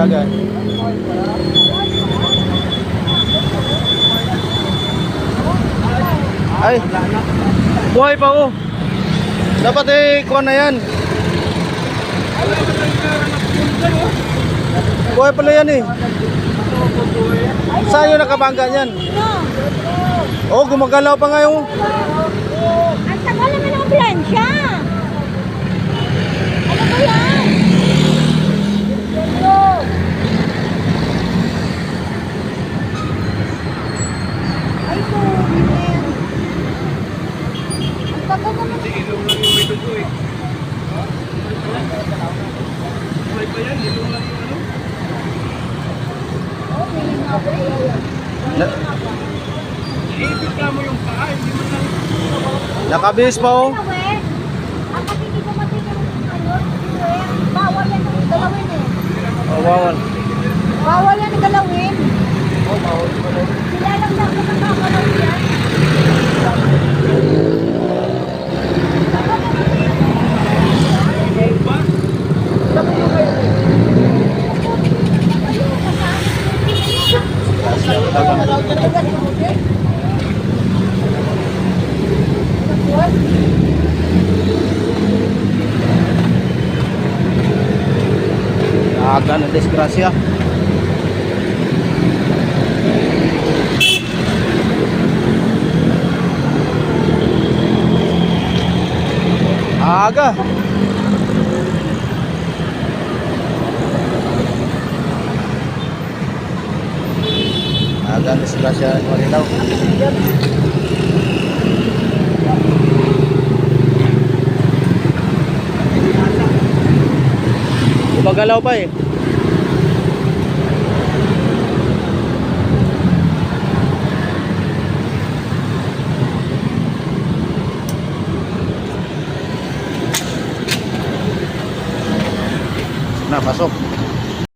aga. Ay, buhay pa oh. Dapat kuha na yan. Buhay pala yan eh. Saan yung nakabangga yan? Oh, gumagalaw pa nga yung... Ang tagal naman ng plansya. Ano ba yan? Ay po, ang tagal naman. Sige, ilong lang yung may dugo eh. May pa yan, ilong lang yung ano. Na, Iipit ka mo yung paa, hindi mo lang. nakabihis pa oh. Ang kasi hindi ko matigil bawal yan ang galawin eh. Oh, bawal. Bawal yan ang galawin. Sila lang daw na nakakalawin yan. Aga na disgrasya. Aga. Aga na disgrasya wala daw. Gumagalaw pa eh.